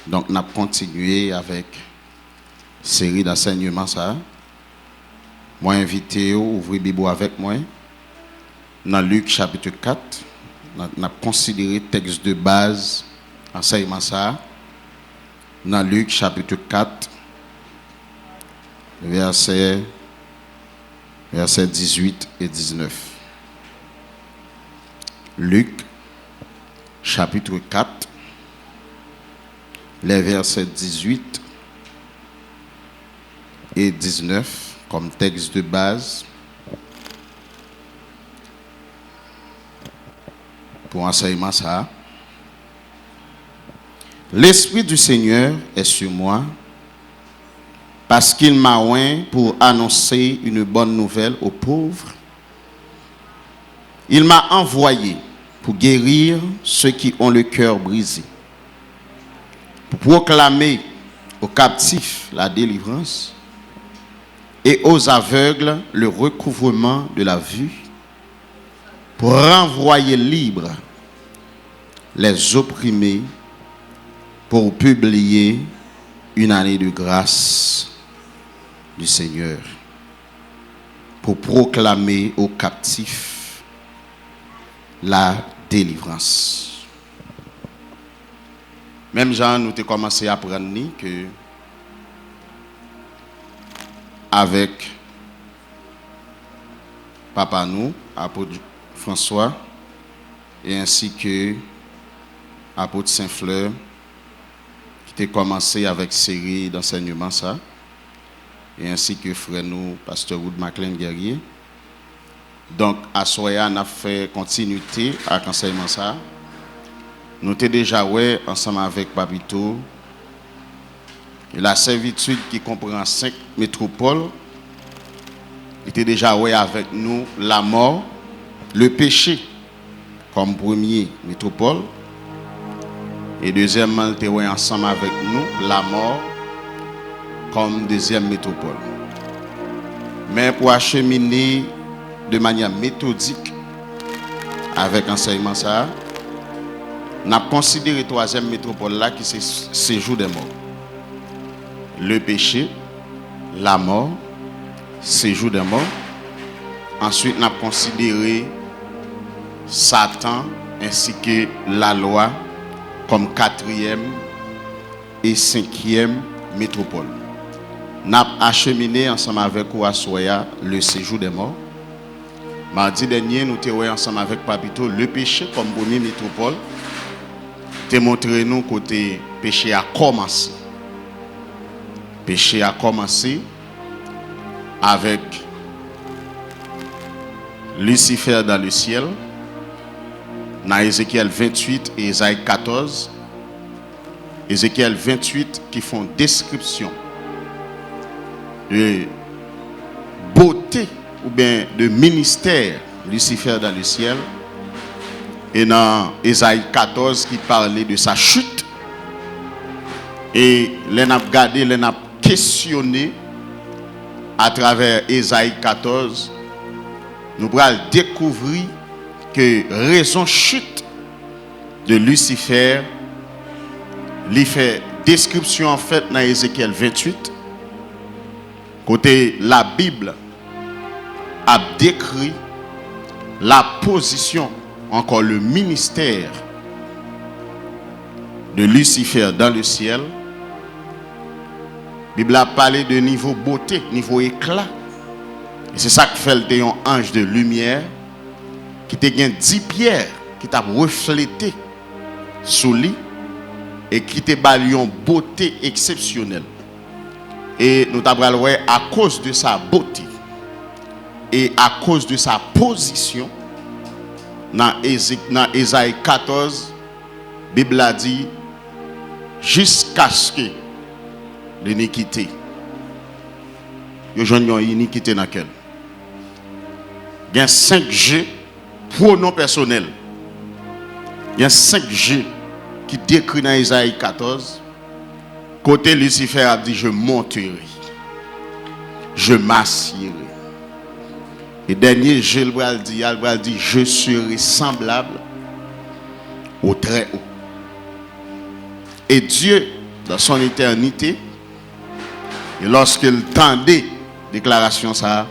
Donc, nous avons continué avec série d'enseignements ça. Moi invité à ouvrir Bible avec moi. Dans Luc chapitre 4, nous avons considéré texte de base enseignement ça. Dans Luc chapitre 4, versets 18 et 19. Luc chapitre 4, les versets 18 et 19 comme texte de base pour enseignement ça. L'Esprit du Seigneur est sur moi parce qu'il m'a oint pour annoncer une bonne nouvelle aux pauvres. Il m'a envoyé pour guérir ceux qui ont le cœur brisé, pour proclamer aux captifs la délivrance et aux aveugles le recouvrement de la vue, pour renvoyer libres les opprimés, pour publier une année de grâce du Seigneur, pour proclamer aux captifs la délivrance. Même Jean, nous avons commencé à apprendre que avec papa nous, apôtre François, et ainsi que apôtre Saint-Fleur, qui a commencé avec série d'enseignement ça, et ainsi que frère nous, pasteur Wood McLean Guerrier. Donc, à Soya, on a fait continuité à l'enseignement ça. Nous étions déjà ensemble avec Papito, la servitude qui comprend 5 métropoles. Il était déjà avec nous la mort, le péché comme premier métropole. Et deuxièmement, il était ensemble avec nous la mort comme deuxième métropole. Mais pour acheminer de manière méthodique avec enseignement ça, on a considéré troisième métropole là qui c'est séjour des morts. Le péché, la mort, séjour des morts. Ensuite, on a considéré Satan ainsi que la loi comme quatrième et cinquième métropole. On a acheminé ensemble avec Ouassoya le séjour des morts. Mardi dernier, nous étions ensemble avec Papito le péché comme premier métropole. Te montré nous côté péché a commencé. Péché a commencé avec Lucifer dans le ciel, dans Ézéchiel 28 et Isaïe 14. Ézéchiel 28 qui font description de beauté ou bien de ministère Lucifer dans le ciel. Et dans Isaïe 14 qui parlait de sa chute. Et les n'a regardé, les n'a questionné à travers Isaïe 14. Nous allons découvrir que raison chute de Lucifer, il fait description en fait dans Ézéchiel 28. Côté la Bible a décrit la position, encore le ministère de Lucifer dans le ciel. La Bible a parlé de niveau beauté, niveau éclat. Et c'est ça qui fait le ange de lumière qui te gagne 10 pierres qui t'a reflété sous lui et qui te bali une beauté exceptionnelle. Et nous t'avons à cause de sa beauté et à cause de sa position dans Ésaïe 14, la Bible a dit jusqu'à ce que l'iniquité, il y a une iniquité dans laquelle il y a 5 G pronoms personnels. Il y a 5 G qui décrit dans Ésaïe 14. Côté Lucifer a dit je monterai, je m'assierai. Et dernier G, il dit je serai semblable au très haut. Et Dieu dans son éternité. Et lorsqu'il tendait déclaration ça,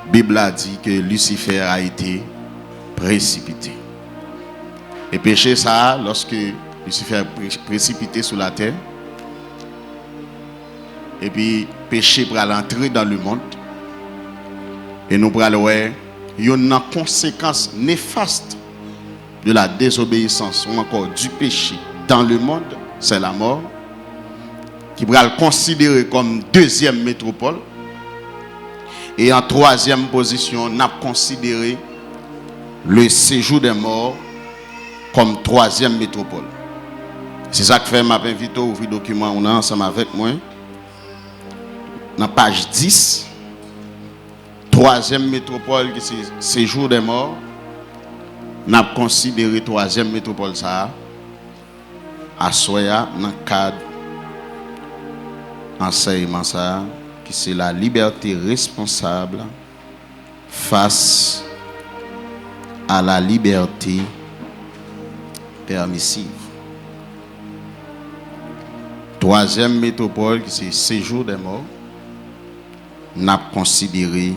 la Bible a dit que Lucifer a été précipité. Et péché ça, lorsque Lucifer est précipité sur la terre, et puis péché pour l'entrer dans le monde, et nous prenons une conséquence néfaste de la désobéissance ou encore du péché dans le monde, c'est la mort, qui pourra le considérer comme deuxième métropole. Et en troisième position, on a considéré le séjour des morts comme troisième métropole. C'est ça que fait m'a invité à ouvrir le document on a ensemble avec moi. Dans page 10, troisième métropole qui c'est séjour des morts. On a considéré troisième métropole ça à Soya dans le cadre enseignement ça qui c'est la liberté responsable face à la liberté permissive. Troisième métropole qui c'est séjour des morts, n'a considéré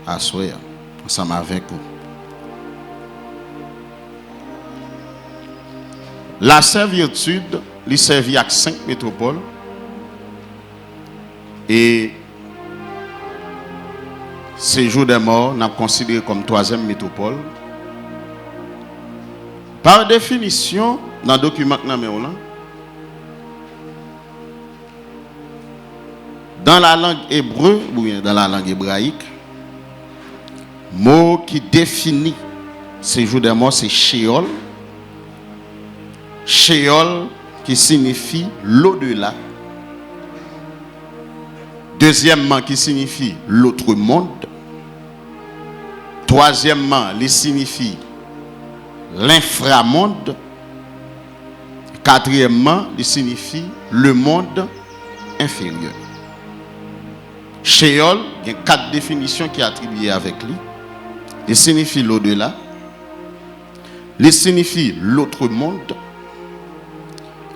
à Soya ensemble avec vous. La servitude, il servit à 5 métropoles et séjour des morts n'a considéré comme troisième métropole. Par définition, dans le document que nous avons là, dans la langue hébreu ou bien dans la langue hébraïque, mot qui définit séjour des morts, c'est Sheol. Sheol qui signifie l'au-delà. Deuxièmement, qui signifie l'autre monde. Troisièmement, il signifie l'inframonde. Quatrièmement, il signifie le monde inférieur. Sheol, il y a 4 définitions qui sont attribuées avec lui. Il signifie l'au-delà. Il signifie l'autre monde.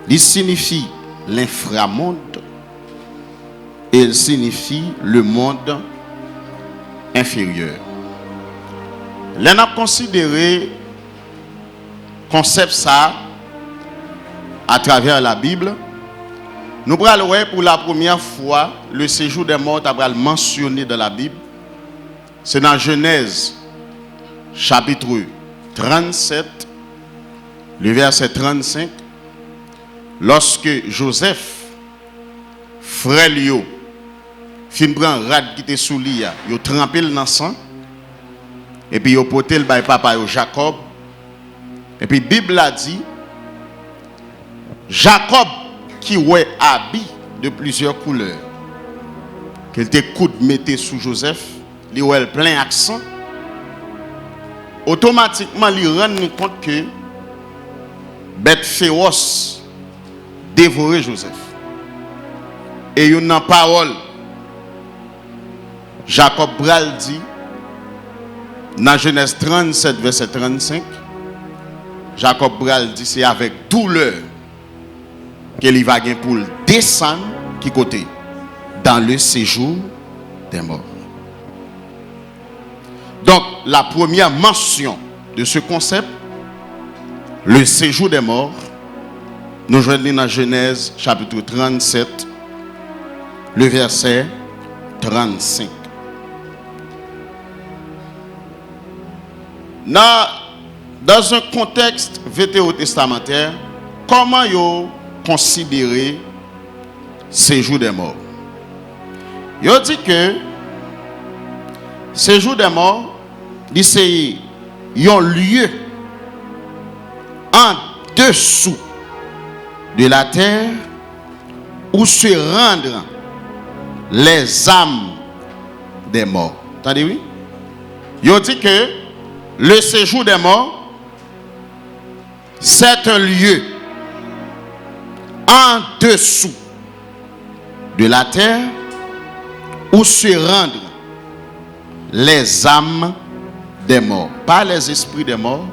Il signifie l'inframonde. Et il signifie le monde inférieur. L'on a considéré concept ça à travers la Bible. Nous prenons pour la première fois le séjour des morts mentionné dans la Bible. C'est dans Genèse chapitre 37, le verset 35. Lorsque Joseph, frère Lio, fin prend rad qui était sous lui, il a trempé dans le sang, et puis il a porté le bail papa Jacob. Et puis la Bible a dit, Jacob qui ouais habit de plusieurs couleurs, qu'il était coude mettait sous Joseph, il a plein accent, automatiquement il rend compte que bête féroce dévorer Joseph. Et une parole, Jacob Bral dit, dans Genèse 37, verset 35, Jacob Bral dit, c'est avec douleur qu'il va gagner pour descendre, qui côté? Dans le séjour des morts. Donc, la première mention de ce concept, le séjour des morts, nous joignons dans Genèse chapitre 37, le verset 35. Dans un contexte vétérotestamentaire, comment vous considérez séjour des morts? Vous dit que séjour des morts, c'est un lieu en dessous de la terre où se rendent les âmes des morts. Attendez, oui? Il dit que le séjour des morts, c'est un lieu en dessous de la terre où se rendent les âmes des morts. Pas les esprits des morts,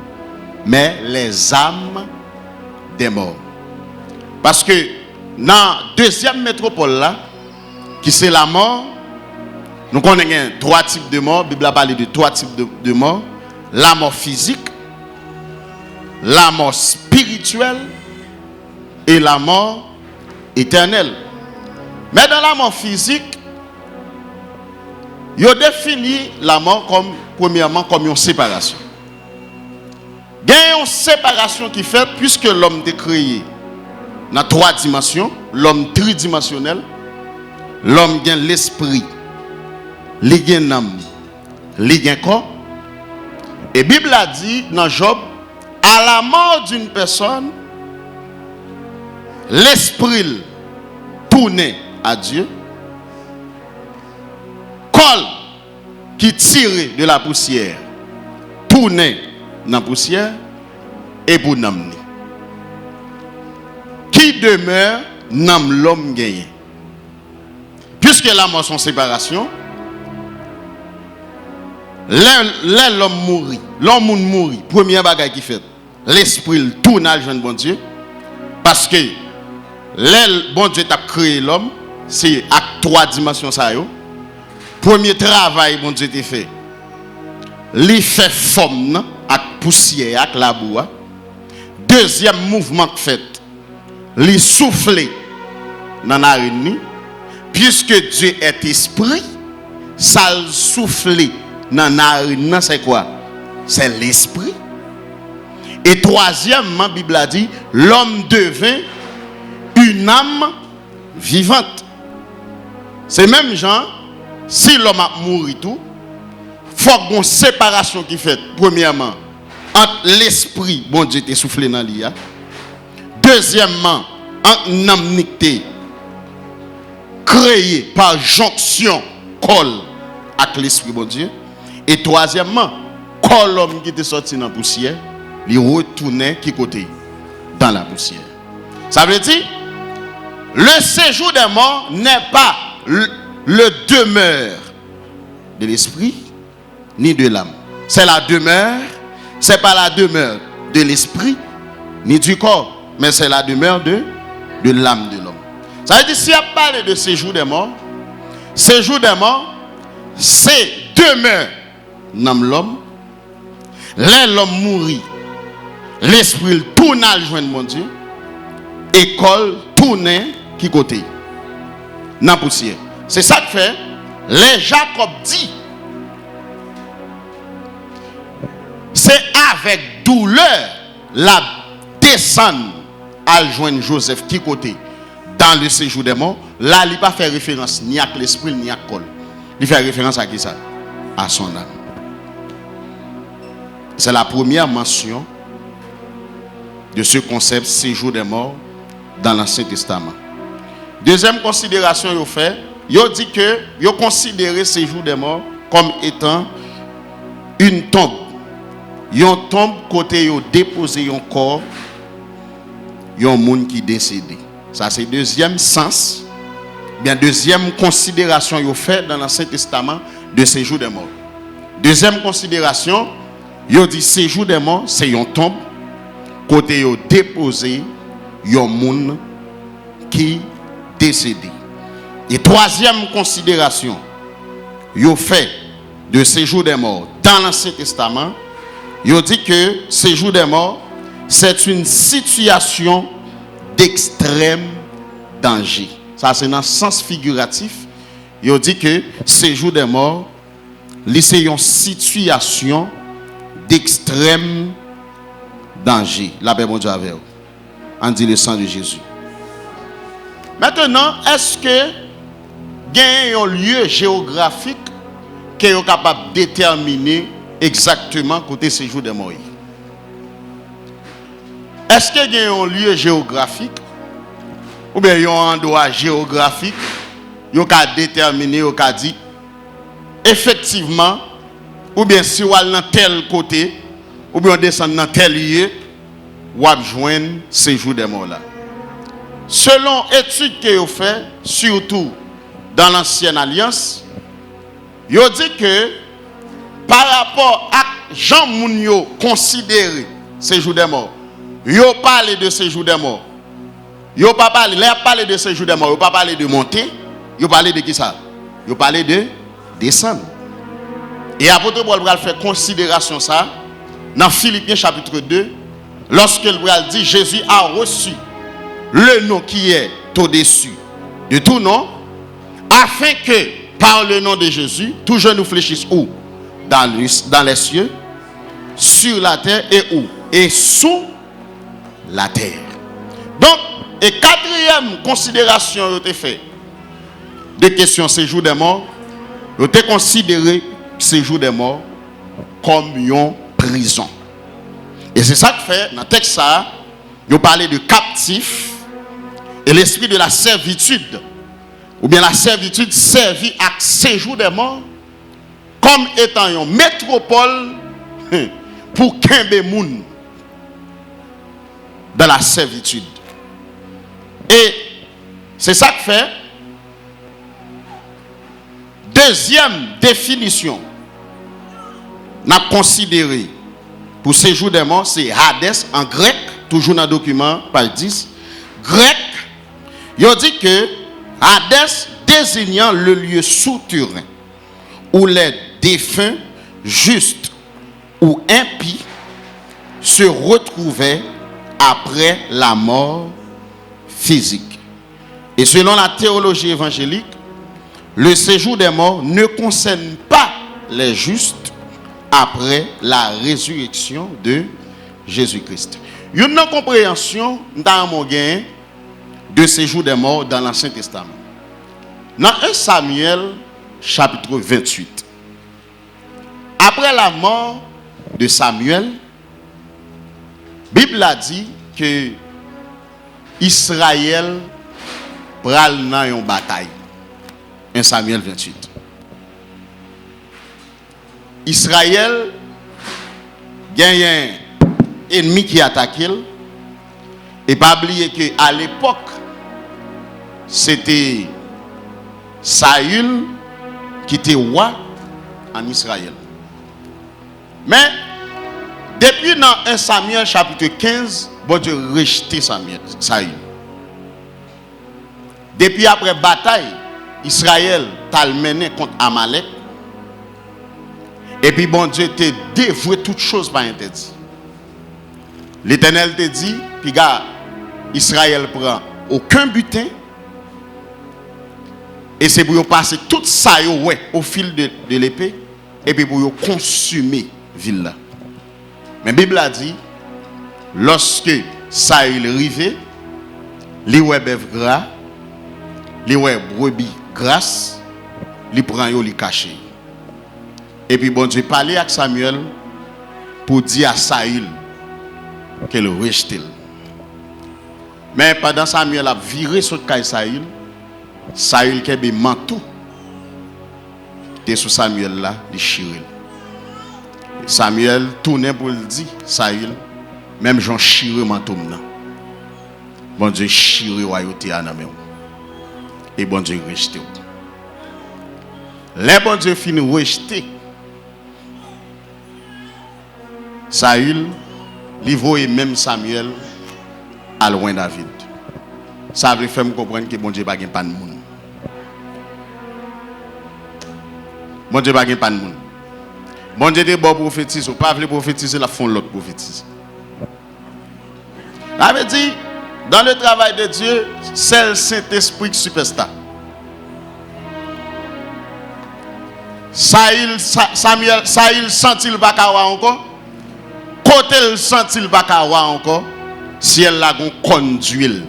mais les âmes des morts. Parce que dans deuxième métropole là, qui c'est la mort, nous connaissons trois types de mort. La Bible a parlé de trois types de mort. La mort physique, la mort spirituelle et la mort éternelle. Mais dans la mort physique, il définit la mort comme, premièrement, comme une séparation. Il y a une séparation qui fait, puisque l'homme est créé dans trois dimensions, l'homme tridimensionnel, l'homme a l'esprit, il a l'âme, il a un corps. Et la Bible a dit dans Job, à la mort d'une personne, l'esprit tourne à Dieu, col qui tire de la poussière, tourne dans la poussière, et pour n'amener. Qui demeure dans l'homme gagné. Puisque la mort son séparation, l'homme mourit, l'homme mourit, première bagaille qui fait, l'esprit tourne à le bon Dieu, parce que bon Dieu a créé l'homme, c'est à trois dimensions ça yo. Premier travail bon Dieu t'a fait, il fait forme avec poussière, avec la boue. Deuxième mouvement fait, il souffle dans la narine, puisque Dieu est esprit, ça souffle dans la narine, c'est quoi? C'est l'esprit. Et troisièmement, la Bible a dit, l'homme devint une âme vivante. C'est même genre, si l'homme a mouru tout, il faut qu'il y ait une séparation qui fait, premièrement, entre l'esprit, bon Dieu t'est soufflé dans l'IA. Deuxièmement, entre l'âme créé par jonction, col avec l'esprit, bon Dieu. Et troisièmement, quand l'homme qui était sorti dans la poussière, il retournait qui côté? Dans la poussière. Ça veut dire, le séjour des morts n'est pas le demeure de l'esprit ni de l'âme. C'est la demeure, c'est pas la demeure de l'esprit ni du corps, mais c'est la demeure de l'âme de l'homme. Ça veut dire, si on parle de séjour des morts, c'est demeure dans l'homme. L'homme mourit, l'esprit tourne à joindre mon Dieu, école tourne qui côté? Dans la poussière. C'est ça que fait, les Jacob dit, c'est avec douleur la descente à joindre Joseph qui côté? Dans le séjour des morts. Là, il n'a pas fait référence ni à l'esprit ni à col. Il fait référence à qui ça? À son âme. C'est la première mention de ce concept séjour des morts dans l'Ancien Testament. Deuxième considération, il fait, il dit que il considère séjour des morts comme étant une tombe. Une tombe côté il déposé un corps, un monde qui est décédé. Ça c'est deuxième sens, bien deuxième considération il fait dans l'Ancien Testament de séjour des morts. Deuxième considération, il dit séjour des morts, c'est une tombe côté il déposé un monde qui décédé. Et troisième considération, il fait de séjour des morts dans l'Ancien Testament, il dit que séjour des morts, c'est une situation d'extrême danger. Ça c'est dans le sens figuratif. Il dit que séjour des morts, c'est une situation d'extrême danger. La paix mon Dieu avec vous. On dit le sang de Jésus. Maintenant, est-ce que il y a un lieu géographique qui est capable de déterminer exactement côté séjour des morts? Est-ce qu'il y a un lieu géographique ou bien il y a un endroit géographique qui a déterminé, qui a dit effectivement, ou bien si on est dans tel côté, ou bien on descend dans tel lieu, on va joindre séjour des morts là. Selon études que vous fait, surtout dans l'Ancienne Alliance, il dit que par rapport à Jean Mounio considéré séjour des morts, il parle de séjour des morts Yo pas parler de séjour des morts, yo pas parler de monter, yo parler de qui ça? Yo parler de descendre. Et apôtre Paul va faire considération ça dans Philippiens chapitre 2 lorsque le bral dit Jésus a reçu le nom qui est au-dessus de tout nom afin que par le nom de Jésus tout genou fléchisse où? Dans les cieux, sur la terre et où? Et sous la terre. Donc, et quatrième considération a été faite de question séjour des morts, a été considéré séjour des morts comme une prison. Et c'est ça que fait dans le texte ça, il parle de captif et l'esprit de la servitude ou bien la servitude servie à séjour des morts comme étant une métropole pour Kembe Moun dans la servitude. Et c'est ça que fait deuxième définition n'a considéré pour séjour des morts, c'est Hades en grec, toujours dans le document page 10. Grec, il dit que Hades désignant le lieu souterrain où les défunts justes ou impies se retrouvaient après la mort physique. Et selon la théologie évangélique, le séjour des morts ne concerne pas les justes après la résurrection de Jésus-Christ. Il y a une compréhension dans mon gain de séjour des morts dans l'Ancien Testament. Dans 1 Samuel chapitre 28. Après la mort de Samuel, la Bible a dit que Israël pral dans une bataille. 1 Samuel 28. Israël gagne un ennemi qui attaque. Et pas oublier qu'à l'époque, c'était Saül qui était roi en Israël. Mais depuis dans 1 Samuel chapitre 15, bon Dieu rejeté Saül. Depuis après bataille, Israël t'a mené contre Amalek. Et puis bon Dieu t'a dévoué toutes choses par interdit. L'Éternel te dit, puis gars, Israël prend aucun butin. Et c'est pour passer tout ça au fil de l'épée. Et puis pour consumer la ville là. Mais la Bible a dit, lorsque Saül arrivé, li wè bèv gras, li wè brebis grasse, li prend yo li caché. Et puis bon Dieu parlait avec Samuel pour dire à Saül qu'elle rejette. Mais pendant Samuel a viré sur le Saül, Saül qui a un manteau. Et sur Samuel là, il chiré. Samuel tournait pour le dire, Saül, même Jean chiré manteau maintenant. Bon Dieu chiré royauté à même. Et bon Dieu rejeté. Les bon Dieu finit rejeté. Saül, il voit même Samuel à loin David. Ça veut faire me comprendre que bon Dieu n'a pas de monde. Bon Dieu n'a pas de monde. Bon Dieu est bon prophétiser, ou pas veut prophétiser, la font l'autre prophétiser. Ça veut dire, dans le travail de Dieu, c'est le Saint-Esprit superstar. Saül sentit le bakawa encore. Côté le sentit le bakawa encore. Si elle l'a conduit,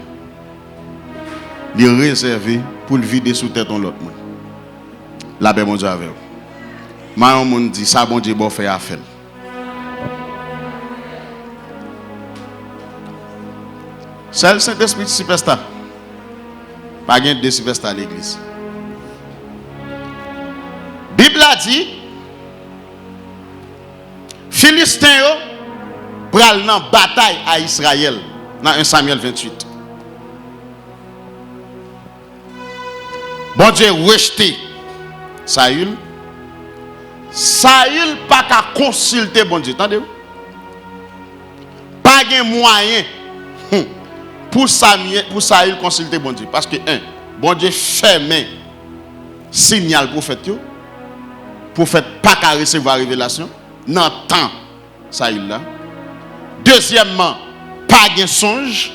il est réservé pour le vider sous tête de l'autre monde. La paix, mon Dieu, avec vous. Moi, on dit, ça, bon Dieu, bon fait à faire. C'est le Saint-Esprit superstar. Pas de superstar à l'église. La Bible a dit, Philistins pral dans bataille à Israël dans 1 Samuel 28. Bon Dieu rejeté Saül. Saül pas qu'à consulter bon Dieu, entendez-vous? Pas de moyen pour ça il consulter bon Dieu. Parce que, bon Dieu ferme signal prophète, prophète pas qu'à recevoir révélation, dans temps, ça il là. Deuxièmement, pas de songe.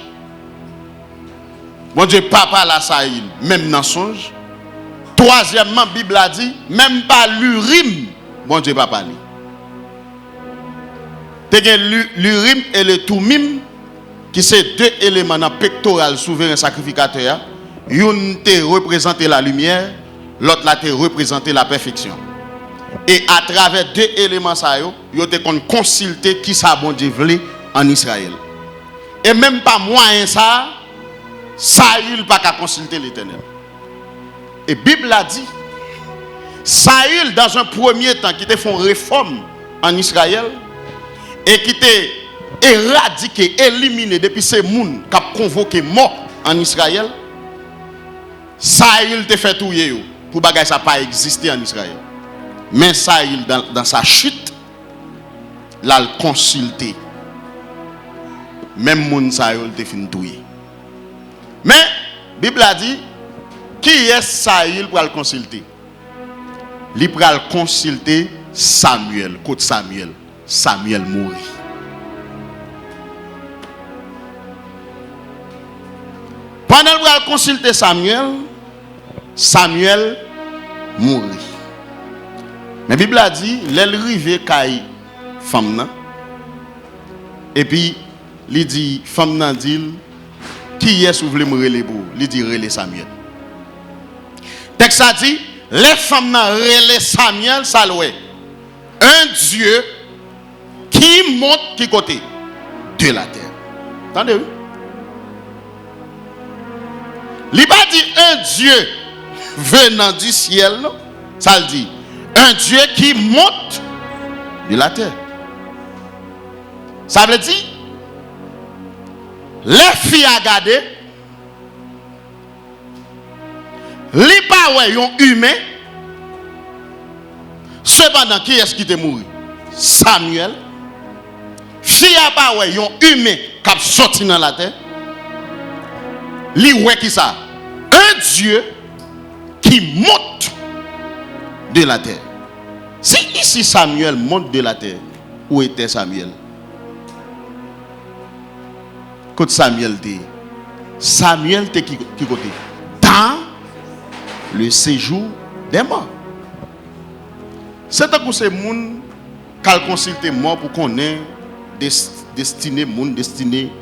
Bon Dieu, papa la ça il, même dans songe. Troisièmement, Bible a dit, même pas l'urim, bon Dieu pas parler. L'urim et le Tumim, qui sont deux éléments dans pectoral souverain sacrificateur, une te représente la lumière, l'autre là te représente la perfection. Et à travers deux éléments ça yo te consulter qui ça bon Dieu voulait en Israël. Et même pas moyen ça il pas qu'à consulter l'Éternel. Et Bible a dit Saül dans un premier temps qui te font réforme en Israël et qui te éradiqué, éliminé depuis ces gens qui ont convoqué mort en Israël, Saül te fait tout pour que ça pas exister en Israël. Mais Saül dans sa chute, l'a consulté. Même moun Saül te fin touyer. Mais Bible a dit qui est Saül pour le consulter? Il pour le consulter Samuel, côté Samuel. Samuel mourit. Pendant qu'il va consulter Samuel, Samuel mourit. Mais la Bible a dit, l'elle rive kay femme nan. Et puis il dit femme nan dit qui est voulez me relé pour? Il dit relé Samuel. Texte a dit les femmes nan relé Samuel ça loué. Un Dieu qui monte qui côté de la terre. Entendez-vous? Il pas dit un Dieu venant du ciel, non? Ça le dit un Dieu qui monte de la terre. Ça veut dire les filles à garder, les pas humain. Cependant, qui est-ce qui est mort? Samuel. Fille à pas humain qui a sorti dans la terre. Li ouais qui ça? Un Dieu qui monte de la terre. Si ici Samuel monte de la terre, où était Samuel? Quand Samuel était, Samuel était qui côté? Dans le séjour des morts. C'est un coup ces gens qui ont consulté mort pour qu'on ait destiné moun destiné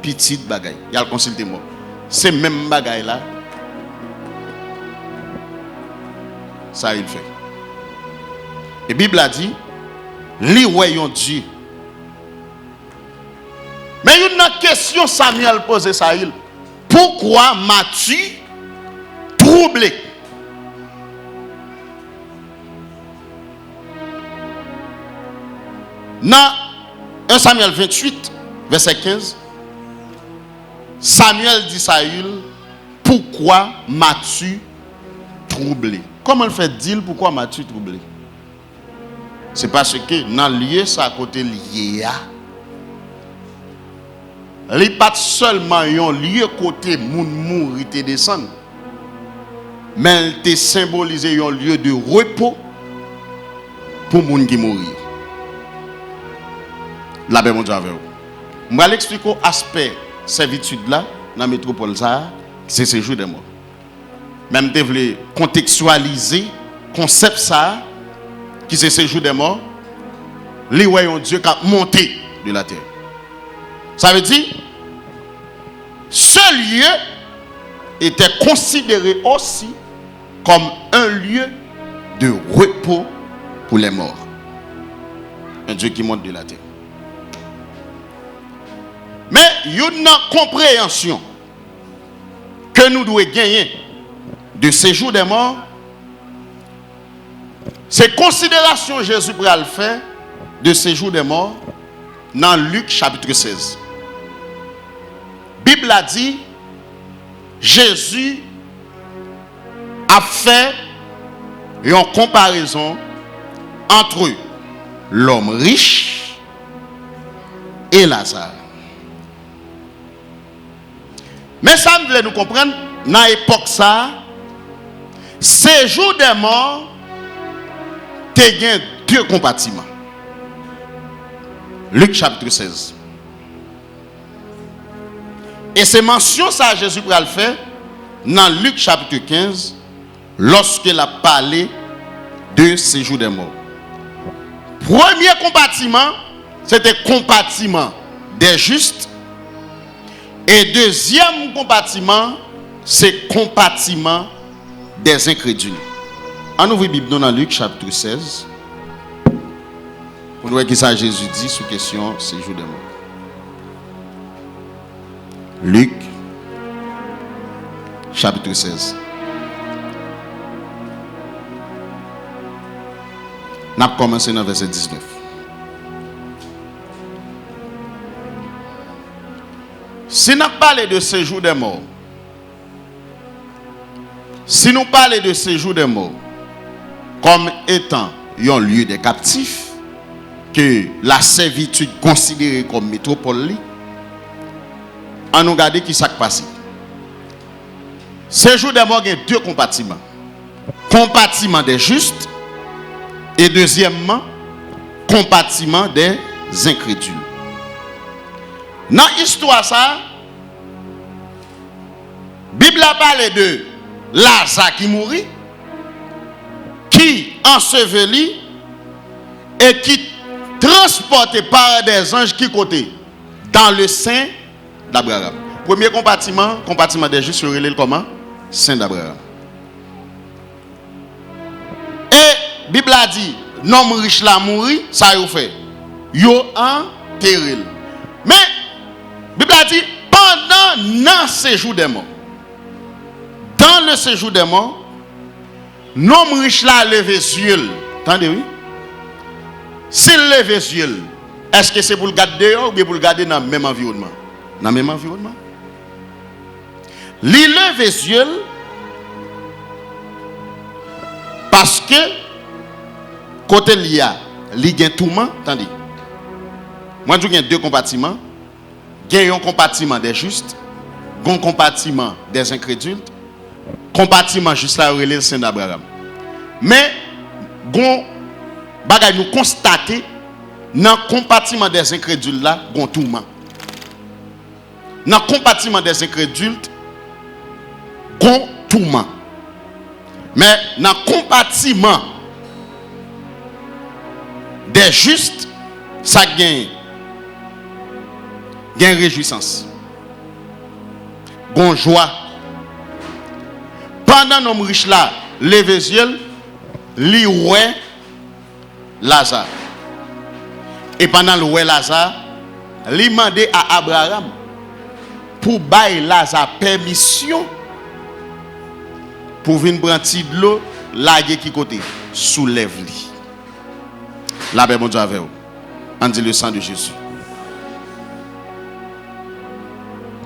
petite bagaille. Il a consulté mort. C'est même bagaille là. Ça il fait. Et la Bible a dit, li voyons Dieu. Mais une question Samuel pose Saül. Pourquoi m'as-tu troublé? Dans 1 Samuel 28, verset 15, Samuel dit Saül, pourquoi m'as-tu troublé? Comment il fait dire pourquoi m'as-tu troublé? C'est parce que dans le lieu, ça à côté lié. Il n'est pas seulement un lieu côté moun mourir et descendre, mais il te symbolisé un lieu de repos pour moun qui mourir. La paix mon Dieu avec vous. Je vais l'expliquer l'aspect servitude là dans la métropole ça, c'est ce jour des morts. Même je voulais contextualiser le concept ça qui c'est ce jour des morts. Les voyons Dieu qui a monté de la terre. Ça veut dire ce lieu était considéré aussi comme un lieu de repos pour les morts. Un Dieu qui monte de la terre. Mais il y a une compréhension que nous devons gagner de ces jours des morts. Ces considérations Jésus pourra le faire de ces jours des morts dans Luc chapitre 16. La Bible a dit Jésus a fait une comparaison entre l'homme riche et Lazare. Mais ça me voulait nous comprendre, dans l'époque ça, séjour des morts, tu as deux compartiments. Luc chapitre 16. Et c'est mention ça Jésus pour le faire dans Luc chapitre 15, lorsqu'il a parlé de séjour des morts. Premier compartiment, c'était compartiment des justes. Et deuxième compartiment, c'est compartiment des incrédules. On ouvre la Bible dans Luc chapitre 16. Pour nous voir qui ça Jésus dit sur question séjour des morts. Luc chapitre 16. Nous avons commencé dans verset 19. Si nous parlons de séjour des morts, si nous parlons de séjour des morts comme étant un lieu des captifs, que la servitude considérée comme métropole, on nous regarde qui s'est passé. Séjour des morts, il y a deux compartiments. Compartiment des justes et deuxièmement, compartiment des incrédules. Dans l'histoire, ça, la Bible a parlé de Lazare qui mourit, qui enseveli et qui transporté par des anges qui côté dans le sein d'Abraham. Premier compartiment des justes, sur le comment? Sein d'Abraham. Et la Bible a dit, l'homme riche là mourit, ça y a fait. Yo enterré. Mais la Bible a dit, pendant le séjour des morts, dans le séjour des morts, l'homme riche là levé les yeux. Attendez, oui? S'il lève les yeux, est-ce que c'est pour le garder dehors ou bien pour le garder dans le même environnement? Dans le même environnement. Il lève les yeux parce que côté il y a un tourment. Attendez. Moi, je dis deux compartiments. Il y a un compartiment des justes, un compartiment des incrédules, compartiment juste là où il est le sein d'Abraham. Mais, bagay nous constater dans le compartiment des incrédules là, gon tourment. Dans le compartiment des incrédules, gon tourment. Mais dans le compartiment des justes, ça gagne réjouissance. Gon joie. Pendant l'homme riche là, levé les yeux, li ouais Lazare. Et pendant le roi Lazare, il a demandé à Abraham pour bailler Lazare permission pour venir prendre de l'eau, laguer qui côté, soulève-lui. La paix, mon Dieu, avec vous. On dit le sang de Jésus.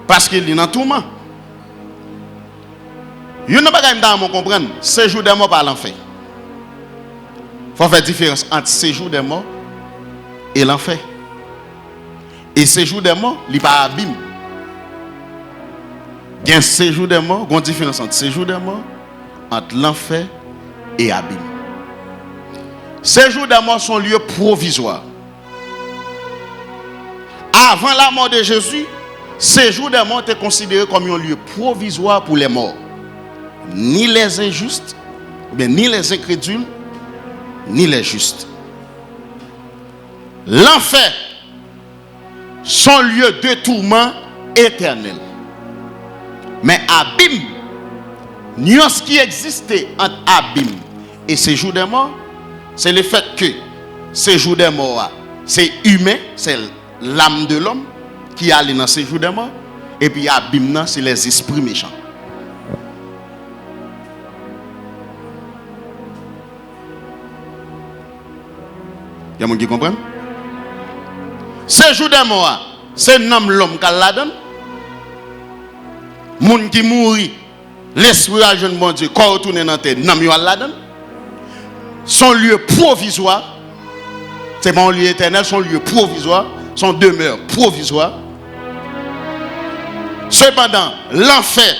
Parce qu'il est dans tout le monde. Il n'y a pas de comprendre. Séjour des morts par l'enfer. Il faut faire différence entre séjour des morts et l'enfer. Et séjour des morts, il n'y a pas abîme. Il y a un séjour des morts, il y a une différence entre séjour des morts, entre l'enfer et abîme. Séjour des morts sont lieux provisoires. Avant la mort de Jésus, séjour des morts était considéré comme un lieu provisoire pour les morts. Ni les injustes, ni les incrédules, ni les justes. L'enfer, son lieu de tourment éternel. Mais abîme, nuance qui existait entre abîme et séjour des morts, c'est le fait que séjour des morts, c'est humain, c'est l'âme de l'homme qui allait dans séjour des morts, et puis abîme, c'est les esprits méchants. Il y a des gens qui comprennent? Séjour des morts, c'est l'homme qui l'a donné. Les gens qui mourent, l'esprit à jeune bon Dieu, corps retourne dans la terre, l'homme qui l'a donné. Son lieu provisoire, c'est pas un lieu éternel, son lieu provisoire, son demeure provisoire. Cependant, l'enfer,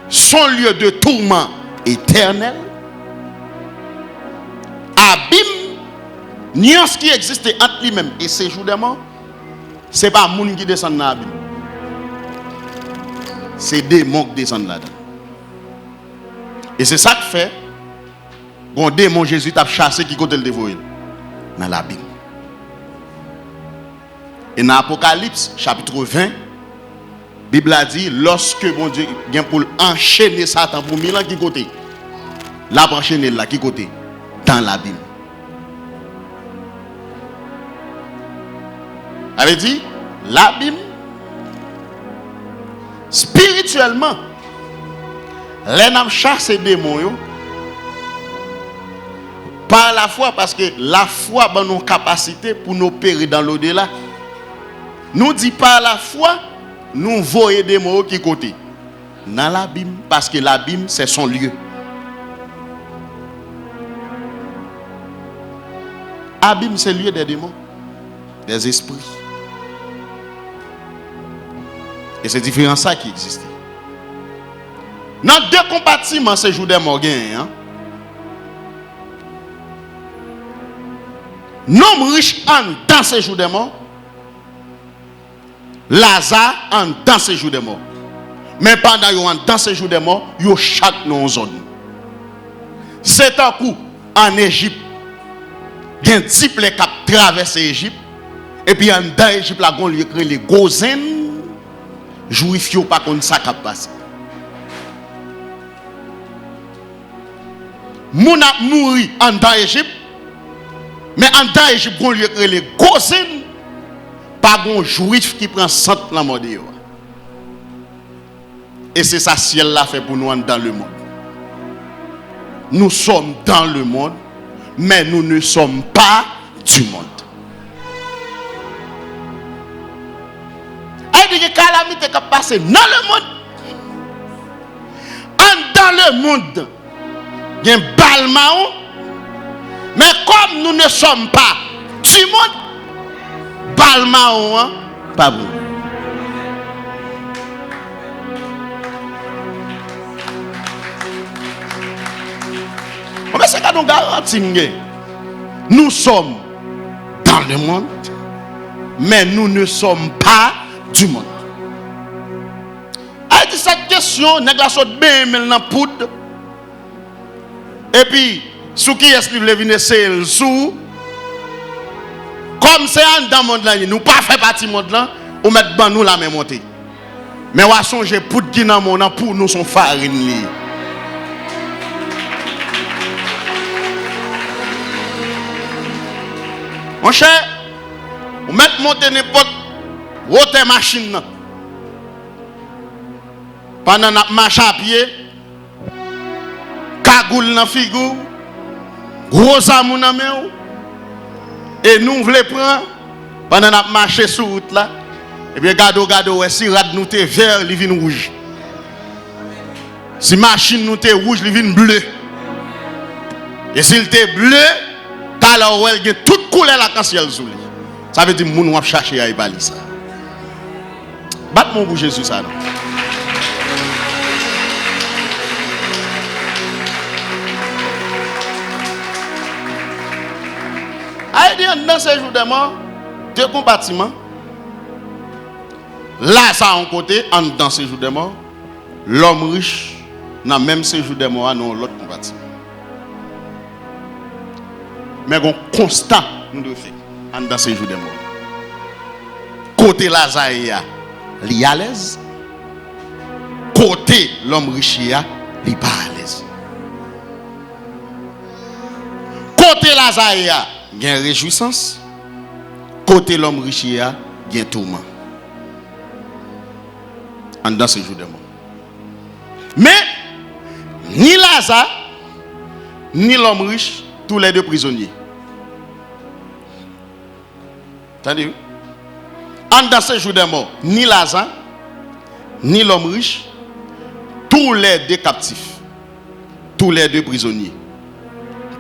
son lieu de tourment éternel, abîme, nuance qui existait entre lui-même et séjour des morts, ce n'est pas moun qui descend dans l'abîme. C'est des démons qui descendent là-dedans. Et c'est ça que fait, bon démon Jésus t'a chassé qui côté le dévoile dans l'abîme. Et dans Apocalypse, chapitre 20, la Bible a dit, lorsque bon Dieu vient pour enchaîner Satan pour 1000 ans, qui côté? Là, pour enchaîner là, qui côté? Dans l'abîme. Avait dit, l'abîme, spirituellement, les nam chasse ces démons, par la foi, parce que la foi a une capacité pour nous opérer dans l'au-delà. Nous dit par la foi, nous voyons des mots qui côté dans l'abîme, parce que l'abîme c'est son lieu. Abîme c'est le lieu des démons, des esprits. Et c'est différent ça qui existe. Dans deux compartiments, c'est jour des morts. L'homme riche en dans ces jours des morts. Lazare en dans ces jours des morts. Mais pendant yon dans ces jours des morts, yon chaque non zone. C'est un coup en Égypte, il y a un type qui traverse l'Égypte. Et puis en dans l'Égypte, la gon lui créé les gozen. Juif yo pas comme ça qui passe. Moun a mouri en dans l'Égypte. Mais en dans l'Égypte, on lui créé les gozen. Pas bon juif qui prend centre la mode. Et c'est ça ciel l'a fait pour nous dans le monde. Nous sommes dans le monde, mais nous ne sommes pas du monde. Il y a des calamités qui passent dans le monde. Dans le monde, il y a un balmaon. Mais comme nous ne sommes pas du monde, balmaon, pas bon. Mais c'est qu'on garantit. Nous sommes dans le monde, mais nous ne sommes pas du monde. A dit cette question, nèg la saute bien dans poudre. Et puis, sous qui est-ce qu'il veut venir c'est sous comme c'est en dans monde là, nous pas fait partie monde là, ou mettre ban nous la même montée. Mais on songer poudre qui dans mon pour nous son farine li. Mon cher, on met monter n'importe wote machine. Pendant qu'on marche à pied, cagoule dans figure, gros amour dans main. Et nous voulons prendre, pendant qu'on marche sur route là, et bien gado, si rad nous te vert, il vient rouge. Si machine nous te rouge, il vient bleu. Et s'il te bleu, alors il y a toute couleur la canciel sous lui. Ça veut dire que nous va chercher à y parler ça. Batte-moi pour Jésus ça. Dans ces jours de mort, deux compartiments. Là, ça en côté, dans ces jours de mort, l'homme riche, dans même ces jours de mort, dans l'autre compartiment. Mais on constant, nous devons faire dans ces jours de mort. Côté Lazare, il est à l'aise. Côté l'homme riche, il n'est pas à l'aise. Côté Lazare, il y a une réjouissance. Côté l'homme riche, il y a un tourment. Dans ces jours de mort. Mais, ni Lazare, ni l'homme riche, tous les deux prisonniers. Attendez, dans ces jours de mort, ni Lazare, ni l'homme riche, tous les deux captifs, tous les deux prisonniers,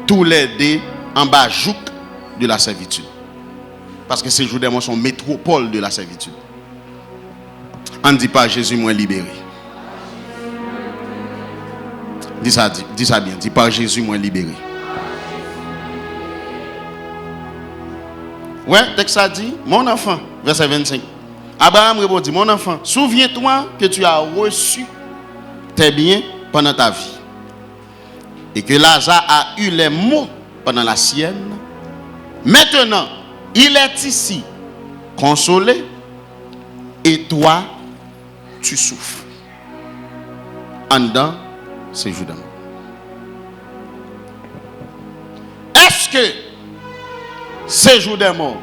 tous les deux en bas jouk de la servitude. Parce que ces jours de mort sont métropole de la servitude. On ne dit pas Jésus m'a libéré. Dis ça bien. Dis pas Jésus m'a libéré. Ouais, texte ça dit, mon enfant, verset 25. Abraham répondit, mon enfant, souviens-toi que tu as reçu tes biens pendant ta vie. Et que Lazare a eu les maux pendant la sienne. Maintenant, il est ici, consolé, et toi, tu souffres. En dedans, c'est jour de mort. Est-ce que ces jours de mort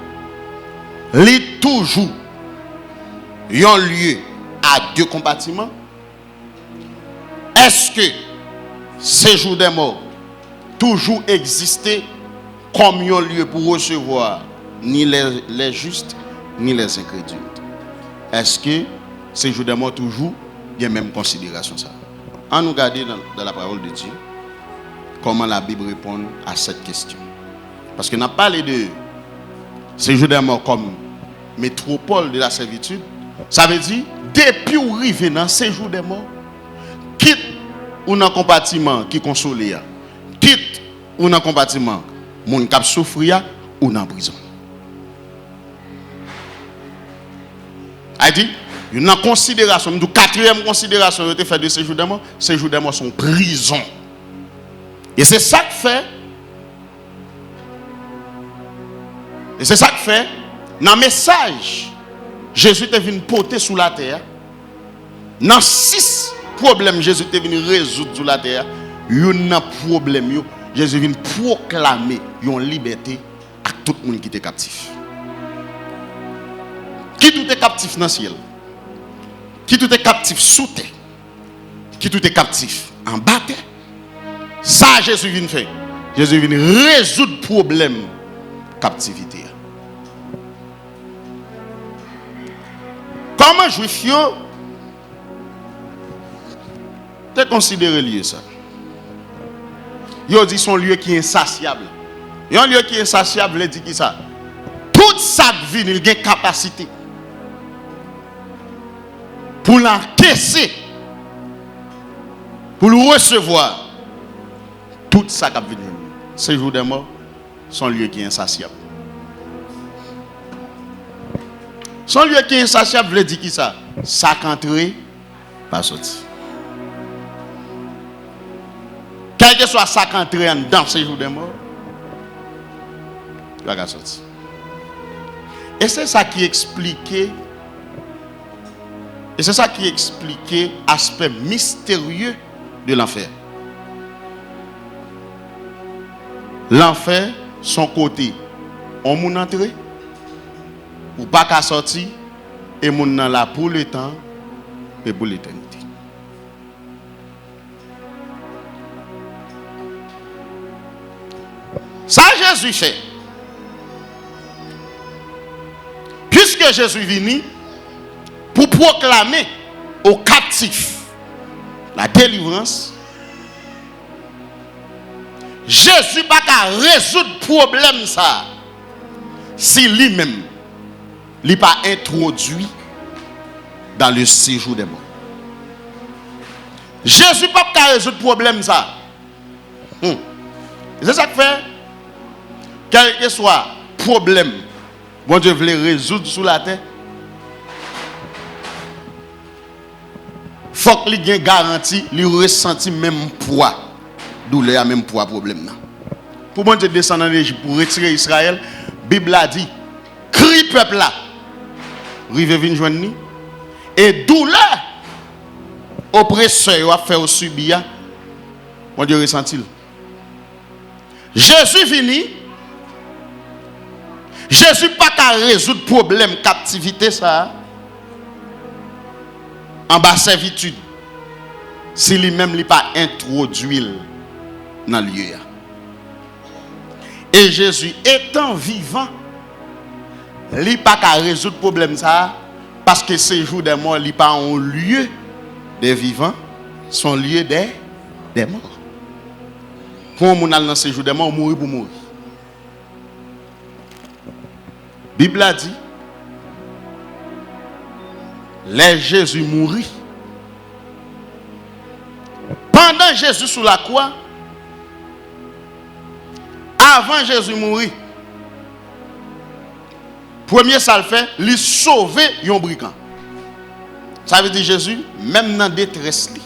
lit toujours un lieu à deux compartiments? Est-ce que ces jours de mort toujours existé comme un lieu pour recevoir ni les justes ni les incrédules? Est-ce que ces jours de mort toujours il y a même considération ça? On nous regarde dans la parole de Dieu comment la Bible répond à cette question. Parce qu'on a parlé de ces jours de mort comme métropole de la servitude. Ça veut dire, depuis où arrive dans ces jours de mort, quitte ou dans un compartiment qui console, quitte ou dans un compartiment qui cap souffrir ou dans la prison. A dit, une considération, une quatrième considération qui a été faite de ces jours de mort, ces jours de mort sont prison. Et c'est ça que fait. Et c'est ça que fait. Dans le message, Jésus est venu porter sous la terre. Dans 6 problèmes, Jésus est venu résoudre sous la terre. Il y a un problème. Jésus est venu proclamer une liberté à tout le monde qui était captif. Qui tout est captif dans le ciel? Qui tout est captif sous terre? Qui tout est captif en bas terre? Ça, Jésus vient faire. Jésus vient résoudre le problème de captivité. Comment juif yo te considéré lieu ça? Yo dit son lieu qui est insatiable. Un lieu qui est insatiable, il dit qui ça? Toute sa vie, il a une capacité pour l'encaisser, pour le recevoir. Toute sa vie, ces jours de mort, son lieu qui est insatiable. Son lieu qui est insatiable, veut dire qui ça? Sac entré, pas sorti. Quel que soit sac entré dans ces jours de mort, il va sortir. Et c'est ça qui expliquait, l'aspect mystérieux de l'enfer. L'enfer, son côté, on moun entré, ou pas qu'à sortir, et moun nan là pour le temps et pour l'éternité. Ça Jésus fait. Puisque Jésus est venu pour proclamer aux captifs la délivrance, Jésus n'a pas résoudre le problème ça si lui-même n'est pas introduit dans le séjour des morts. Jésus n'a pas résoudre le problème ça. C'est ça que fait, quel que soit le problème, bon Dieu veut résoudre sous la terre, il faut qu'il ait une garantie, il ressenti même poids, douleur, même poids problème. Pour bon Dieu descendre en Égypte, pour retirer Israël, la Bible a dit, crie peuple là, rive vin joindre ni, et douleur, oppresseur, a fait subir, bon Dieu ressenti. Jésus vini, Jésus pas qu'à résoudre problème captivité ça en bas servitude si lui-même n'est pas introduit dans le lieu. Et Jésus étant vivant, il pas qu'à résoudre problème ça parce que ces jours des morts il pas un lieu des vivants, son lieu des morts. Pour on a dans ces jours des morts, on mourir pour mourir. La Bible a dit, les Jésus mourit. Pendant Jésus sous la croix, avant Jésus mourir, premier ça le fait, il sauver un brigand. Ça veut dire Jésus, même dans la détresse, il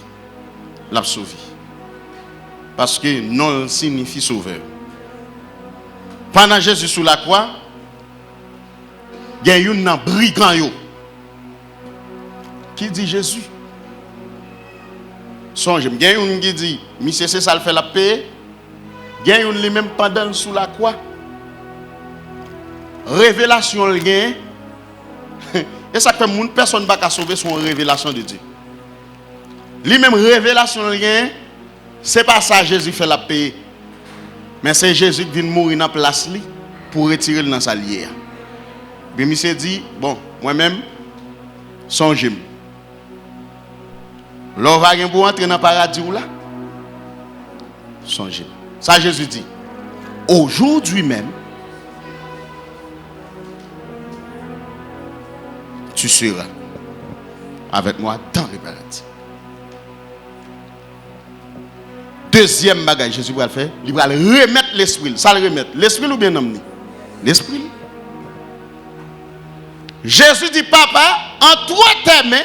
l'a sauvé. Parce que non signifie sauveur. Pendant Jésus sous la croix, il y a un brigand qui dit Jésus. Songe, il y a un qui dit, monsieur c'est ça le fait la paix. Il y a un même pendant sous la croix. Révélation le gain. Et ça fait que personne ne va sauver son révélation de Dieu. Lui-même révélation le gain. C'est pas ça Jésus fait la paix. Mais c'est Jésus qui vient mourir dans la place pour retirer dans sa lière. Bien, monsieur dit, bon, moi-même, songez-moi. L'on va pour entrer dans le paradis ou là? Songez-moi. Ça Jésus dit, aujourd'hui même, tu seras avec moi dans le paradis. Deuxième bagage, Jésus va le faire, il va remettre l'esprit. Ça le remettre. L'esprit ou bien l'homme? L'esprit. Jésus dit, papa, entre tes mains,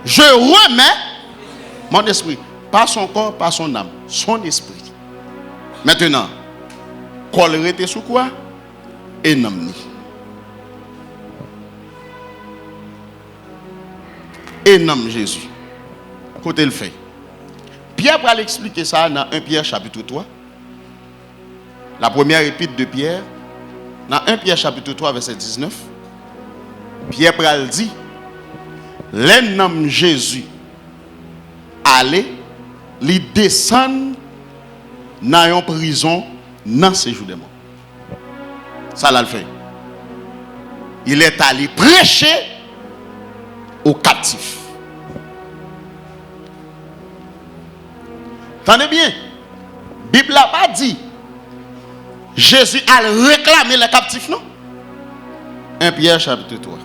je remets mon esprit. Pas son corps, pas son âme, son esprit. Maintenant, col était sous quoi? Et n'amni. Et nomme Jésus. Côté le fait. Pierre va l'expliquer ça dans 1 Pierre chapitre 3. La première épître de Pierre. Dans 1 Pierre chapitre 3 verset 19. Pierre pral dit, les nomme Jésus allez, li descendre dans une prison dans ce jour de mort. Ça l'a fait. Il est allé prêcher aux captifs. Attendez bien. La Bible n'a pas dit Jésus a réclamé les captifs, non? 1 Pierre chapitre 3.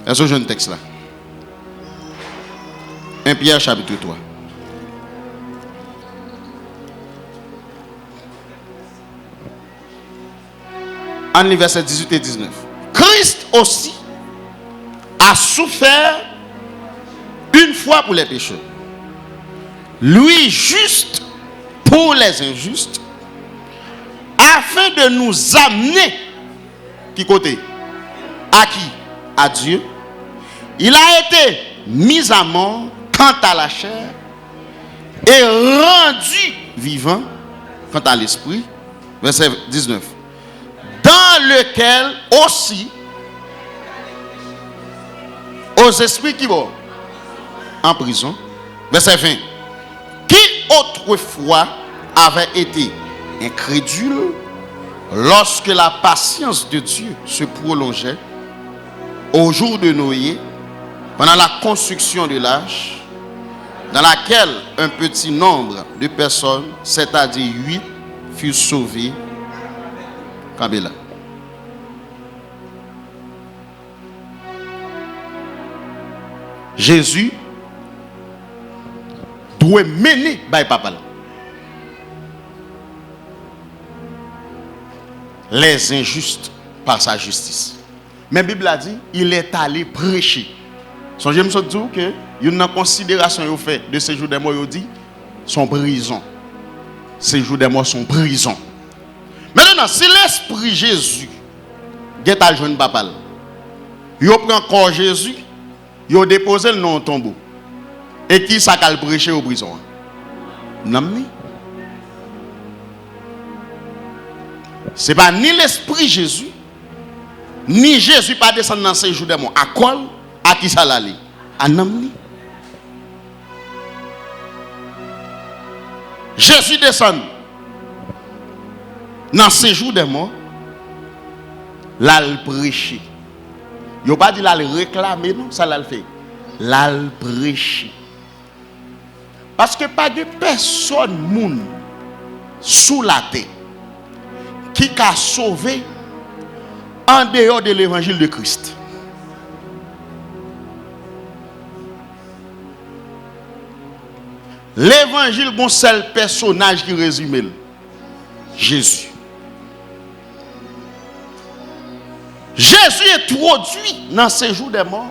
Est-ce que j'ai un texte là? 1 Pierre chapitre 3. En les versets 18 et 19. Christ aussi a souffert une fois pour les pécheurs. Lui juste pour les injustes, afin de nous amener, qui côté? À qui? À Dieu. Il a été mis à mort quant à la chair et rendu vivant quant à l'esprit. Verset 19. Dans lequel aussi, aux esprits qui vont en prison, verset 20, qui autrefois avait été incrédule lorsque la patience de Dieu se prolongeait au jour de Noé, pendant la construction de l'arche, dans laquelle un petit nombre de personnes, c'est-à-dire 8, furent sauvées. Kabila. Jésus doit mener by papa les injustes par sa justice. Mais la Bible a dit, il est allé prêcher. Songez me dire que il y a une considération au fait de ces jours des morts, il dit son prison. Ces jours des morts sont prison. Maintenant, si l'esprit Jésus est à jeune papa, il prend corps Jésus, il dépose le nom au tombeau. Et qui ça qu'elle prêcher au prison? Non. Ce n'est pas ni l'esprit Jésus, ni Jésus pas descendre dans ces jours de mort. À quoi? À qui ça l'aller? À Namni. Jésus descend dans ces jours de mort. Là, il prêche. Il n'a pas dit là, il réclamer, non, ça l'a fait. Là, il prêche. Parce que pas de personne moun sous la terre qui a sauvé en dehors de l'évangile de Christ. L'évangile, bon seul personnage qui résume Jésus. Jésus est introduit dans le séjour des morts.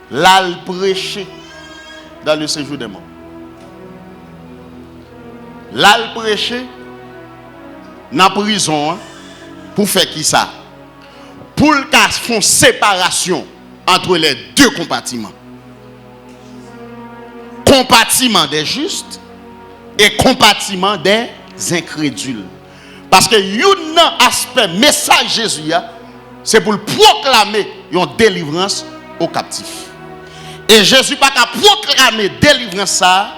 Là, il prêchait dans le séjour des morts. Là, il prêchait dans la prison pour faire qui ça? Pour faire une séparation entre les deux compartiments. Compartiment des justes et compartiment des incrédules. Parce que un aspect message Jésus, c'est pour proclamer une délivrance aux captifs. Et Jésus n'a pas proclamer délivrance ça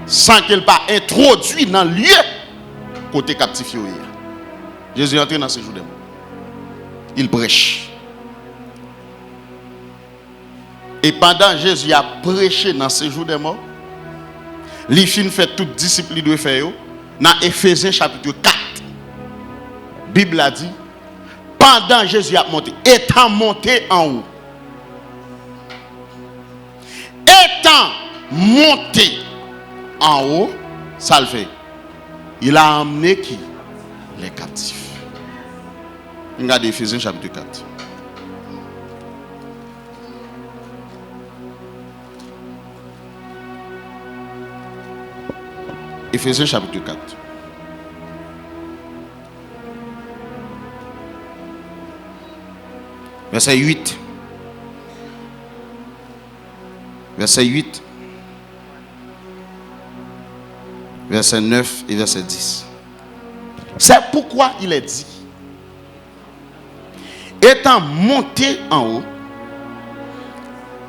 sans qu'il pas introduit dans le lieu côté captif. Jésus est entré dans ce jour de mort. Il prêche. Et pendant Jésus a prêché dans ce jour de mort, il fait toute discipline de faire. Dans Éphésiens chapitre 4, la Bible a dit, pendant Jésus a monté, étant monté en haut, étant monté en haut, ça le fait. Il a amené qui? Les captifs. Regardez Éphésiens chapitre 4. Éphésiens chapitre 4. Verset 8. Verset 8. Verset 9 et verset 10. C'est pourquoi il est dit, étant monté en haut,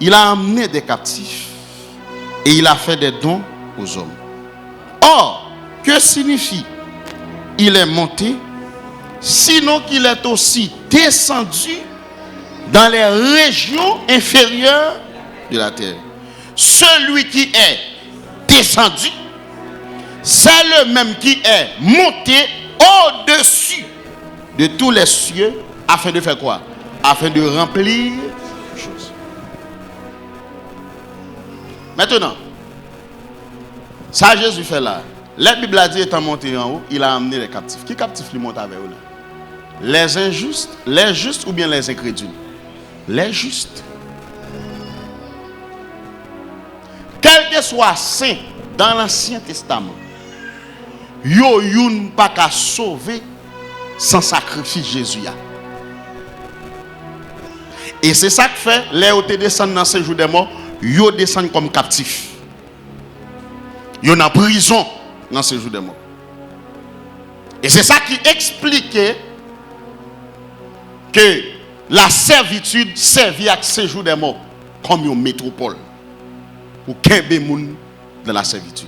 il a amené des captifs et il a fait des dons aux hommes. Or, que signifie il est monté, sinon qu'il est aussi descendu dans les régions inférieures de la terre. Celui qui est descendu, c'est le même qui est monté au-dessus de tous les cieux, afin de faire quoi? Afin de remplir les choses. Maintenant, ça Jésus fait là. La Bible a dit, étant monté en haut, il a amené les captifs. Qui captifs lui montent avec eux là? Les injustes, les justes ou bien les incrédules? Les justes. Quel que soit saint dans l'Ancien Testament, yo youn pas qu'à sauver sans sacrifice Jésus. Et c'est ça que fait, les où te descendent dans ce jour des morts, yo descendent comme captifs. Yo en prison dans ce jour des morts. Et c'est ça qui expliquait que la servitude servit à ce jour des morts comme une métropole pour qu'un moun de la servitude.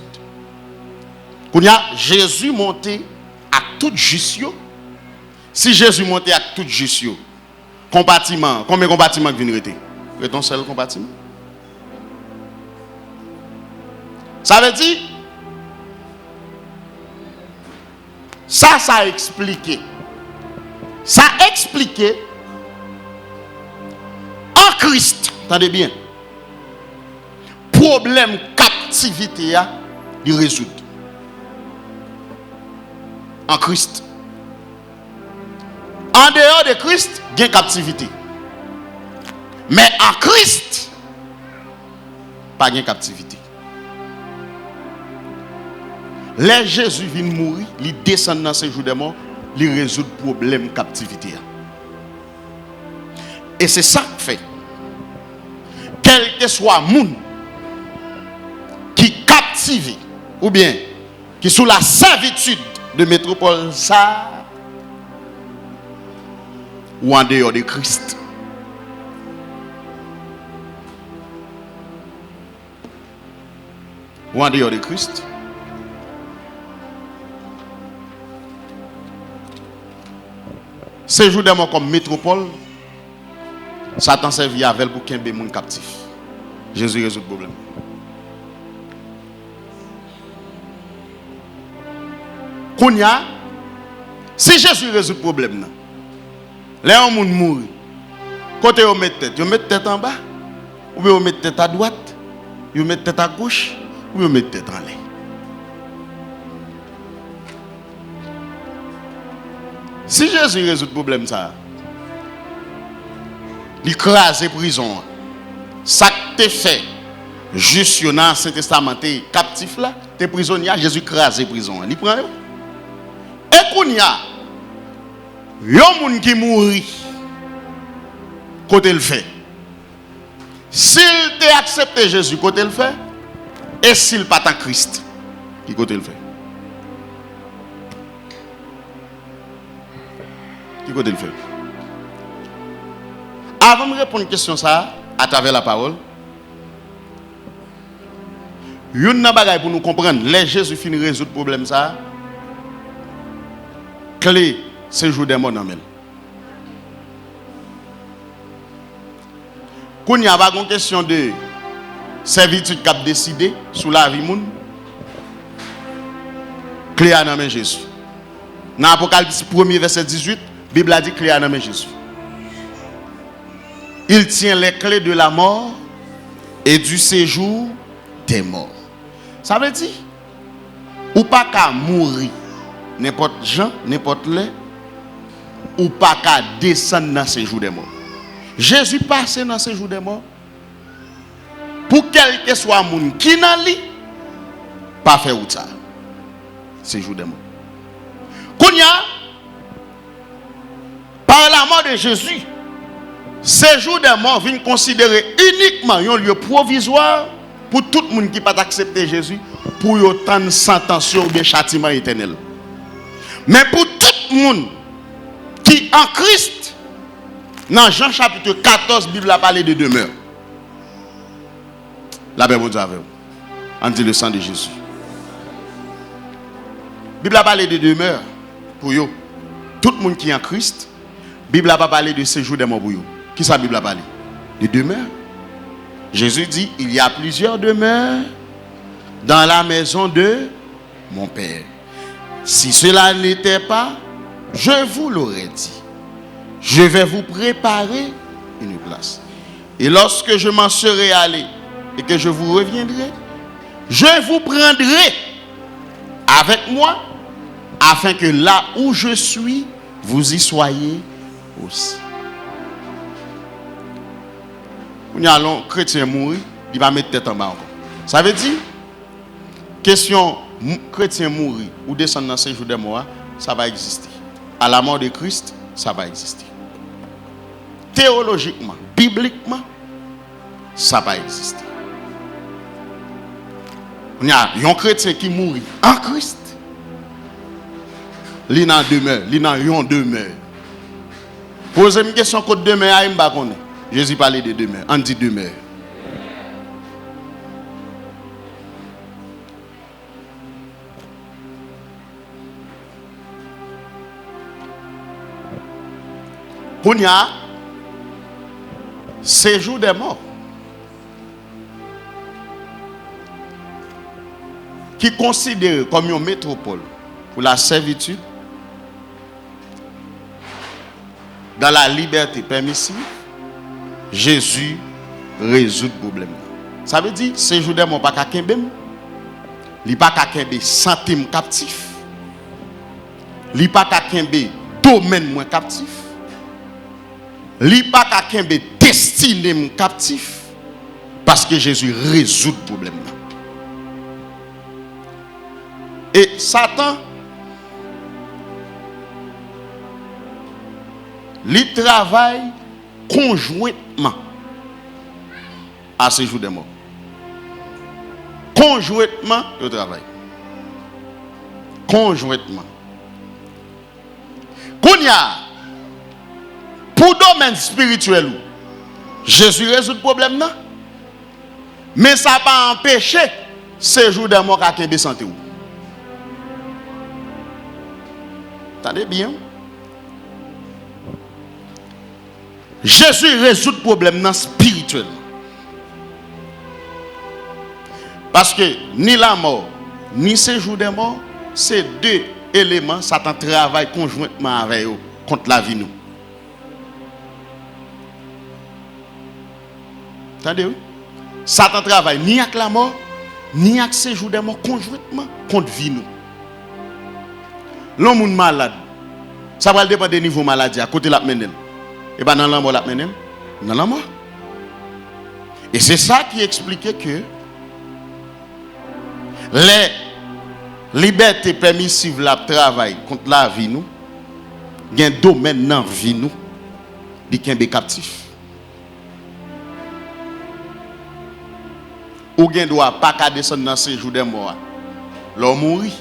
Quand Jésus monté à toute justice, si Jésus monté à toute justice, compartiment, combien de compartiments viennent rester? C'est un seul compartiment. Ça veut dire, ça a expliqué. Ça a expliqué en Christ, attendez bien, problème captivité à il résoudre. En Christ. En dehors de Christ, il y a une captivité. Mais en Christ, pas de captivité. Les Jésus vient mourir, il descend dans ce jour de mort, il résout le problème de captivité. Et c'est ça que fait. Quel que soit le monde qui captive, ou bien qui sous la servitude de métropole, ça, ou en dehors de Christ. Ou en dehors de Christ. Ces jours de mort comme métropole, Satan servit avec pour qu'il y ait des gens captifs. Jésus résout le problème. Kounya, si Jésus résout le problème, Là, on mourir. Côté on met tête en bas, ou bien on met tête à droite, ou on met tête à gauche, ou on met tête en l'air. Si Jésus résout le problème, ça, il crase la prison. Ça que tu fait, juste dans l'Ancien Testament, tu es captif là, tu es prisonnier, Jésus crase la prison. Il prend. Et qu'on y a, il y a un monde qui mourit, côté le fait. S'il t'a accepté Jésus, côté le fait, et s'il pas en Christ, qui côté le fait. Qui côté le fait. Avant de répondre à une question ça, à travers la parole, il y a une bagaille pour nous comprendre, les Jésus finit de résoudre le problème ça, clé, c'est jour des morts dans le. Quand il y a une question de servitude qui a décidé sur la vie monde, clé à nommer Jésus. Dans l'Apocalypse 1er verset 18, la Bible a dit clé à nommer Jésus. Il tient les clés de la mort et du séjour des morts. Ça veut dire, ou pas qu'à mourir, n'importe gens, n'importe les, ou pas qu'à descendre dans le séjour des morts. Jésus passe dans le séjour des morts pour quel que soit le monde qui n'a pas fait ça. Séjour des morts. Quand y a, par la mort de Jésus, séjour des morts vient considérer uniquement un lieu provisoire pour tout le monde qui n'a pas accepté Jésus pour y autant de sentence ou bien châtiment éternel. Mais pour tout le monde qui en Christ, dans Jean chapitre 14, la Bible a parlé de demeure. La Bible avec vous. On dit le sang de Jésus. La Bible a parlé de demeure pour vous. Tout le monde qui est en Christ, la Bible a pas parlé de séjour des morts pour vous. Qui ça la Bible a parlé? De demeure. Jésus dit, il y a plusieurs demeures dans la maison de mon Père. Si cela n'était pas, je vous l'aurais dit. Je vais vous préparer une place. Et lorsque je m'en serai allé et que je vous reviendrai, je vous prendrai avec moi afin que là où je suis, vous y soyez aussi. Nous allons chrétien mourir, il va mettre tête en bas encore. Ça veut dire, question chrétien mourir ou descendre dans ces jours de mort, ça va exister. À la mort de Christ, ça va exister. Théologiquement, bibliquement, ça va exister. Il y a un chrétien qui mourit en Christ. Il y a demeure, il y a une demeure. Posez une question contre demeure, il ne connaît. Jésus parlait de demeure. On dit demeure. Pour y a séjour des morts qui considère comme une métropole pour la servitude dans la liberté permissive. Jésus résout le problème. Ça veut dire séjour des morts pas qu'à kembem, il pas qu'à kembe centime captif, il pas qu'à kembe domaine moins captif. Li pas qu'à kembe destiné captif parce que Jésus résout le problème. Et Satan li travaille conjointement à ce jour des morts. Conjointement, il travaille. Conjointement. Kounya, pour le domaine spirituel, Jésus résout le problème, non? Mais ça n'a pas empêché ce jour des morts à Kembe santé. Attendez bien. Jésus résout le problème spirituel. Parce que ni la mort, ni ce jour des morts, c'est deux éléments, Satan travaille conjointement avec eux contre la vie. Nous. Attendez, oui. Satan travaille ni avec la mort, ni avec séjour des morts conjointement contre vie nous. L'homme malade, ça va dépendre des niveaux maladie à côté la menel. Et bien dans la mort la menel, dans la mort. Et c'est ça qui expliquait que les libertés permissives la travail contre la vie nous, il y a un domaine dans la vie nous, qui est captif. Ou gen doit pas qu'à descendre dans ce jour de mort. L'homme mourit,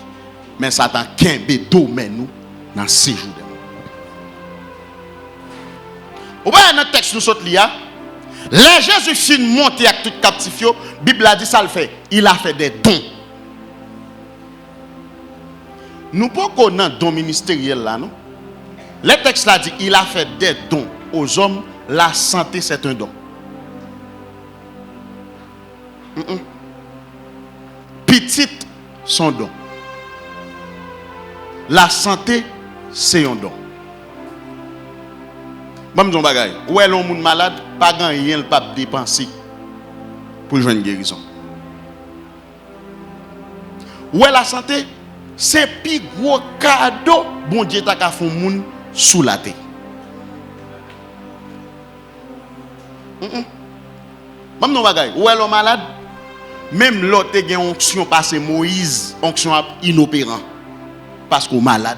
mais Satan kembe domaine nous dans ce jour de mort. Ou bien dans le texte nous saute là, les Jésus fin monté avec tout captif, la Bible a dit ça le fait. Il a fait des dons. Nous pas qu'on a don ministériel là non. Le texte là dit il a fait des dons aux hommes, la santé c'est un don. Petite son don. La santé c'est un don. Bon mon bagay, où est l'homme malade, pas grand rien le pape dépenser pour joindre guérison. Où est la santé? C'est plus gros cadeau bon Dieu t'a ka font moun sous la terre. Même non bagay, où est l'homme malade? Même l'autre te gen onction passé Moïse, onction inopérant parce qu'on malade.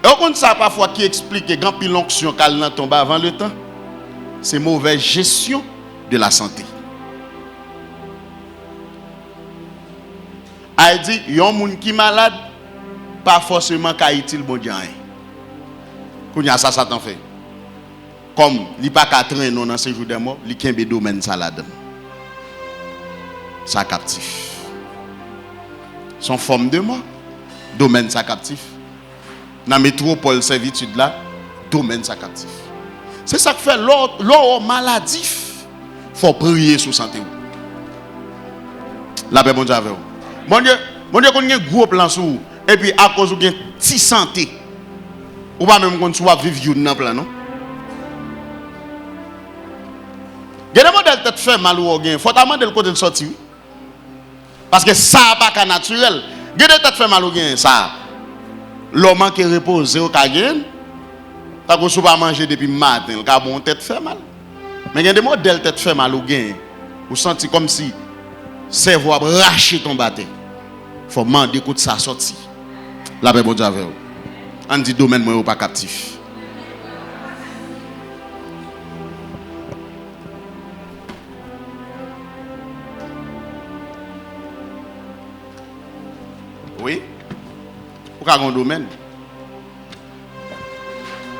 Et on compte ça parfois qui explique que grand pile l'onction qu'elle n'a tombé avant le temps, c'est mauvaise gestion de la santé. Elle dit, il y a un monde qui est malade, pas forcément qu'il bon Dieu. Quand il y a ça, Satan fait. Comme il n'y a pas qu'à traîner dans ce jour de mort, il y a un domaine salade. Ça captif. Son forme de mort, domaine ça captif. Dans la métropole servitude là, domaine ça captif. C'est ça qui fait l'or maladif. Il faut prier sur santé. La paix, bon Dieu avec vous. Mon Dieu, qu'on a un gros plan sur vous. Et puis à cause de une petite santé, ou pas même qu'on soit vivre dans plan, non? Il y a des modèles qui fait mal ou il faut demander le côté de sortir. Parce que ça n'est pas naturel. Il y a des têtes fait mal ou ça. L'homme qui repose au kagien, t'as qu'on pas manger depuis matin, le cas bon tête fait mal. Mais il y a des modèles tête fait mal ou vous sentez comme si cerveau a raché ton bâton. Faut demander écoute ça sorti. La paix bon Dieu avec vous. On dit domaine moi pas captif. Oui. Pour un domaine.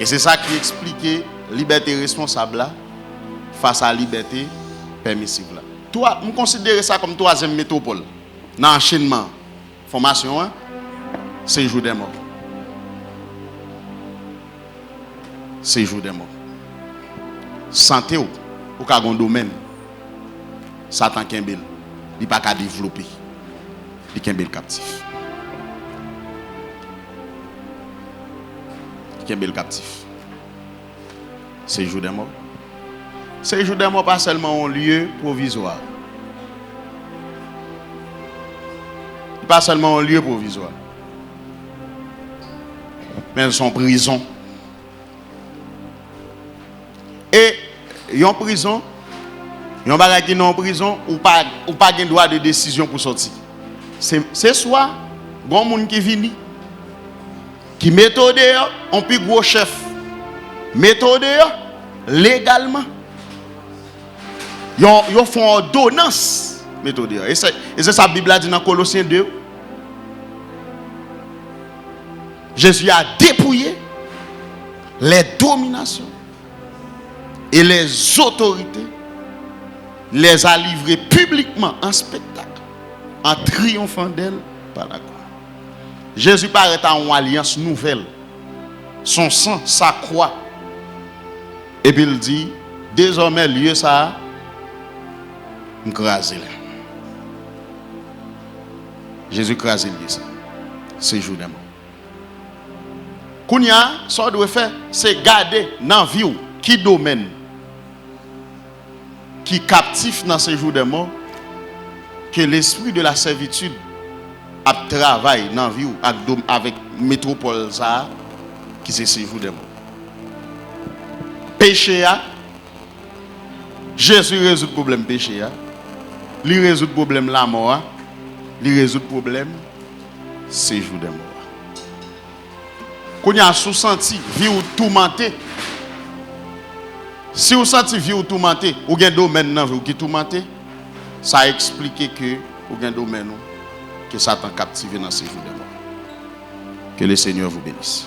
Et c'est ça qui explique liberté responsable là, face à la liberté permissive là. Toi, je considère ça comme troisième métropole. Dans l'enchaînement, formation, hein, c'est jour des morts. C'est jour des morts. Santé ou un domaine, Satan Kembel, il n'est pas qu'à développer. Il est Kembel captif. Kembel captif. C'est jour des morts. C'est jour des morts pas seulement un lieu provisoire. Pas seulement un lieu provisoire. Mais son prison. Et en prison, yon bagay qui non en prison ou pas gen droit de décision pour sortir. C'est soit bon monde qui vini qui méthode on plus gros chef méthode légalement ils font ordonnance méthode et c'est ça la Bible a dit dans Colossiens 2. Jésus a dépouillé les dominations et les autorités, les a livrées publiquement en spectacle en triomphant d'elle par la croix. Jésus paraît en une alliance nouvelle. Son sang, sa croix. Et puis il dit, désormais, lieu ça, m'craser. Jésus crase lieu ça. C'est jour de mort. Kounya, ça doit faire, c'est garder dans la vie qui domaine, qui captif dans ce jour de mort, que l'esprit de la servitude a travaillé dans la vie avec métropole ça, qui c'est ce jour de mort. Péché, Jésus résout le problème péché, il résout le problème la mort, il résout le problème ces jours de mort. Quand on a senti vie ou tourmenté, si vous sentez vie ou tourmenté, ou avez un domaine dans vie qui tourmenté, ça explique que vous avez un domaine que Satan captivé dans ces jours de mort. Que le Seigneur vous bénisse.